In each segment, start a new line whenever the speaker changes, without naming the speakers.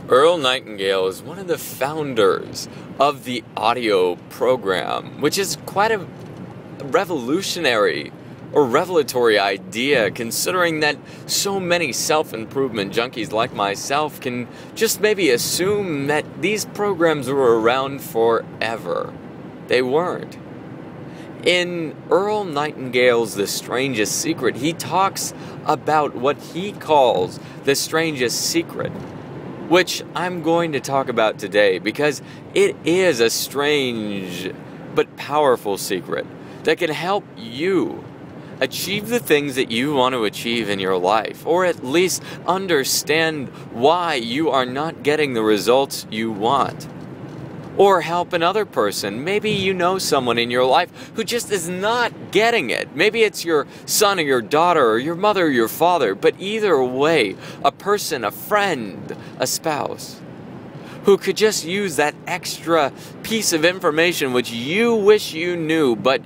Earl Nightingale is one of the founders of the audio program, which is quite a revolutionary or revelatory idea, considering that so many self-improvement junkies like myself can just maybe assume that these programs were around forever. They weren't. In Earl Nightingale's The Strangest Secret, he talks about what he calls the strangest secret, which I'm going to talk about today because it is a strange but powerful secret that can help you achieve the things that you want to achieve in your life, or at least understand why you are not getting the results you want. Or help another person. Maybe you know someone in your life who just is not getting it. Maybe it's your son or your daughter or your mother or your father. But either way, a person, a friend, a spouse, who could just use that extra piece of information which you wish you knew, but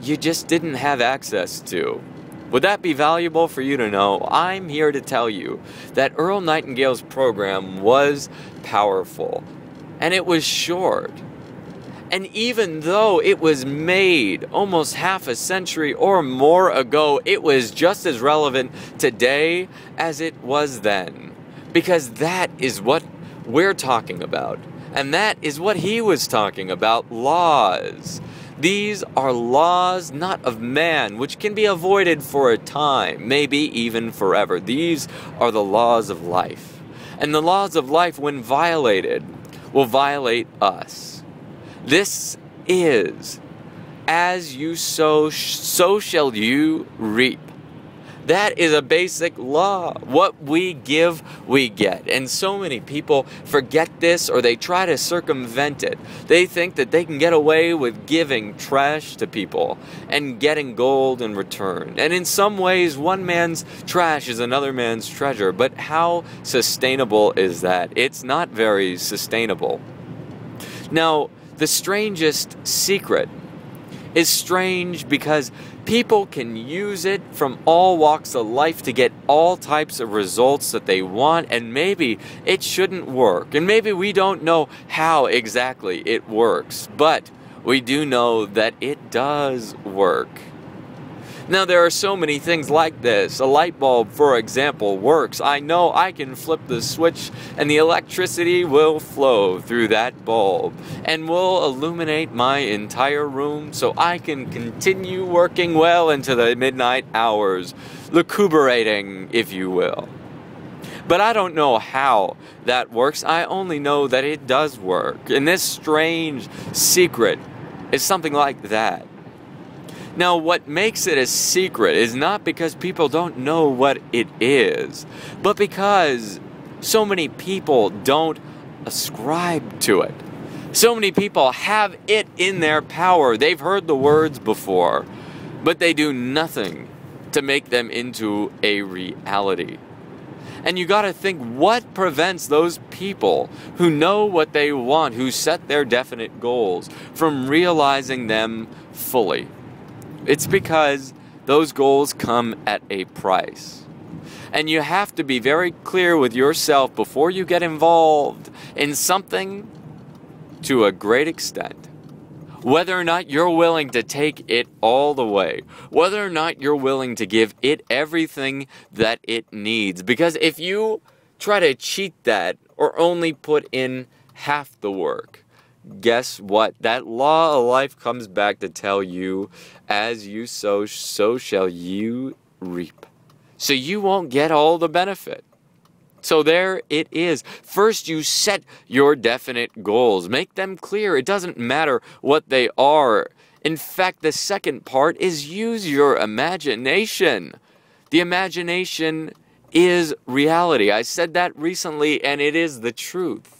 you just didn't have access to. Would that be valuable for you to know? I'm here to tell you that Earl Nightingale's program was powerful. And it was short. And even though it was made almost half a century or more ago, it was just as relevant today as it was then. Because that is what we're talking about. And that is what he was talking about, laws. These are laws not of man, which can be avoided for a time, maybe even forever. These are the laws of life. And the laws of life, when violated, will violate us. This is, as you sow, so shall you reap. That is a basic law. What we give, we get. And so many people forget this, or they try to circumvent it. They think that they can get away with giving trash to people and getting gold in return. And in some ways, one man's trash is another man's treasure. But how sustainable is that? It's not very sustainable. Now, the strangest secret is strange because people can use it from all walks of life to get all types of results that they want, and maybe it shouldn't work, and maybe we don't know how exactly it works, but we do know that it does work. Now, there are so many things like this. A light bulb, for example, works. I know I can flip the switch and the electricity will flow through that bulb and will illuminate my entire room so I can continue working well into the midnight hours, lucuberating, if you will. But I don't know how that works. I only know that it does work. And this strange secret is something like that. Now, what makes it a secret is not because people don't know what it is, but because so many people don't ascribe to it. So many people have it in their power. They've heard the words before, but they do nothing to make them into a reality. And you got to think, what prevents those people who know what they want, who set their definite goals, from realizing them fully? It's because those goals come at a price. And you have to be very clear with yourself before you get involved in something to a great extent. Whether or not you're willing to take it all the way. Whether or not you're willing to give it everything that it needs. Because if you try to cheat that or only put in half the work, guess what? That law of life comes back to tell you, as you sow, so shall you reap. So you won't get all the benefit. So there it is. First, you set your definite goals. Make them clear. It doesn't matter what they are. In fact, the second part is use your imagination. The imagination is reality. I said that recently, and it is the truth.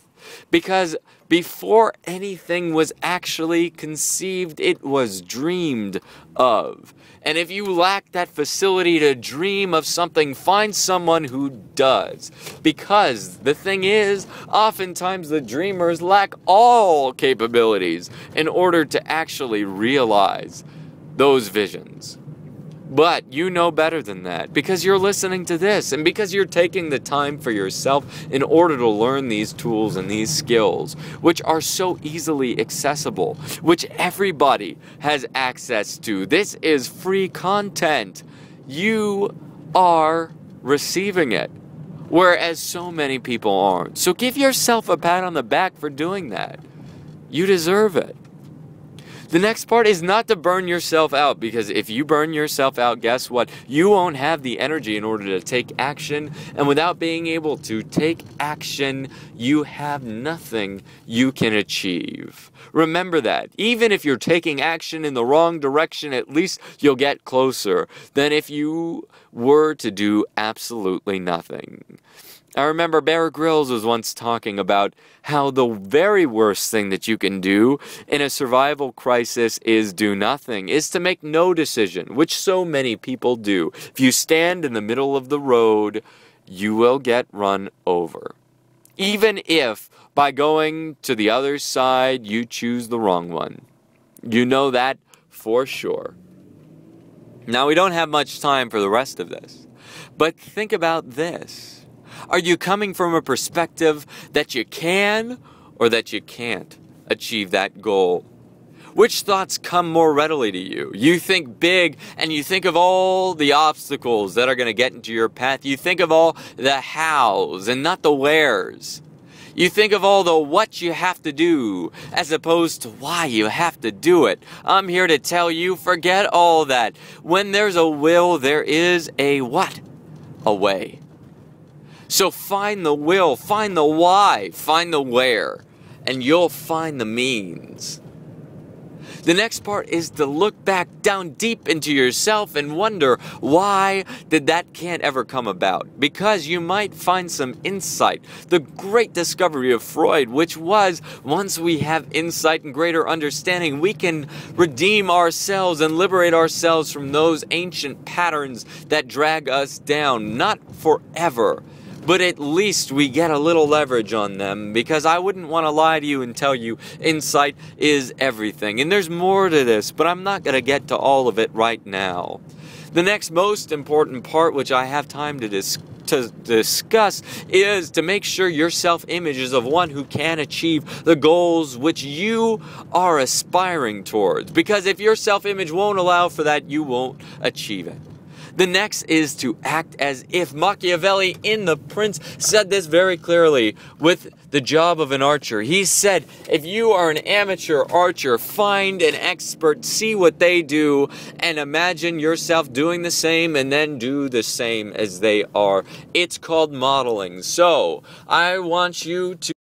Because before anything was actually conceived, it was dreamed of. And if you lack that facility to dream of something, find someone who does. Because the thing is, oftentimes the dreamers lack all capabilities in order to actually realize those visions. But you know better than that because you're listening to this and because you're taking the time for yourself in order to learn these tools and these skills, which are so easily accessible, which everybody has access to. This is free content. You are receiving it, whereas so many people aren't. So give yourself a pat on the back for doing that. You deserve it. The next part is not to burn yourself out, because if you burn yourself out, guess what? You won't have the energy in order to take action, and without being able to take action, you have nothing you can achieve. Remember that. Even if you're taking action in the wrong direction, at least you'll get closer than if you were to do absolutely nothing. I remember Bear Grylls was once talking about how the very worst thing that you can do in a survival crisis is do nothing, is to make no decision, which so many people do. If you stand in the middle of the road, you will get run over. Even if by going to the other side you choose the wrong one. You know that for sure. Now, we don't have much time for the rest of this, but think about this. Are you coming from a perspective that you can or that you can't achieve that goal? Which thoughts come more readily to you? You think big and you think of all the obstacles that are going to get into your path. You think of all the hows and not the wheres. You think of all the what you have to do as opposed to why you have to do it. I'm here to tell you, forget all that. When there's a will, there is a what? A way. So find the will, find the why, find the where, and you'll find the means. The next part is to look back down deep into yourself and wonder, why did that can't ever come about? Because you might find some insight. The great discovery of Freud, which was, once we have insight and greater understanding, we can redeem ourselves and liberate ourselves from those ancient patterns that drag us down, not forever, but at least we get a little leverage on them, because I wouldn't want to lie to you and tell you insight is everything. And there's more to this, but I'm not going to get to all of it right now. The next most important part, which I have time to discuss, is to make sure your self-image is of one who can achieve the goals which you are aspiring towards. Because if your self-image won't allow for that, you won't achieve it. The next is to act as if. Machiavelli in The Prince said this very clearly with the job of an archer. He said, if you are an amateur archer, find an expert, see what they do, and imagine yourself doing the same and then do the same as they are. It's called modeling. So, I want you to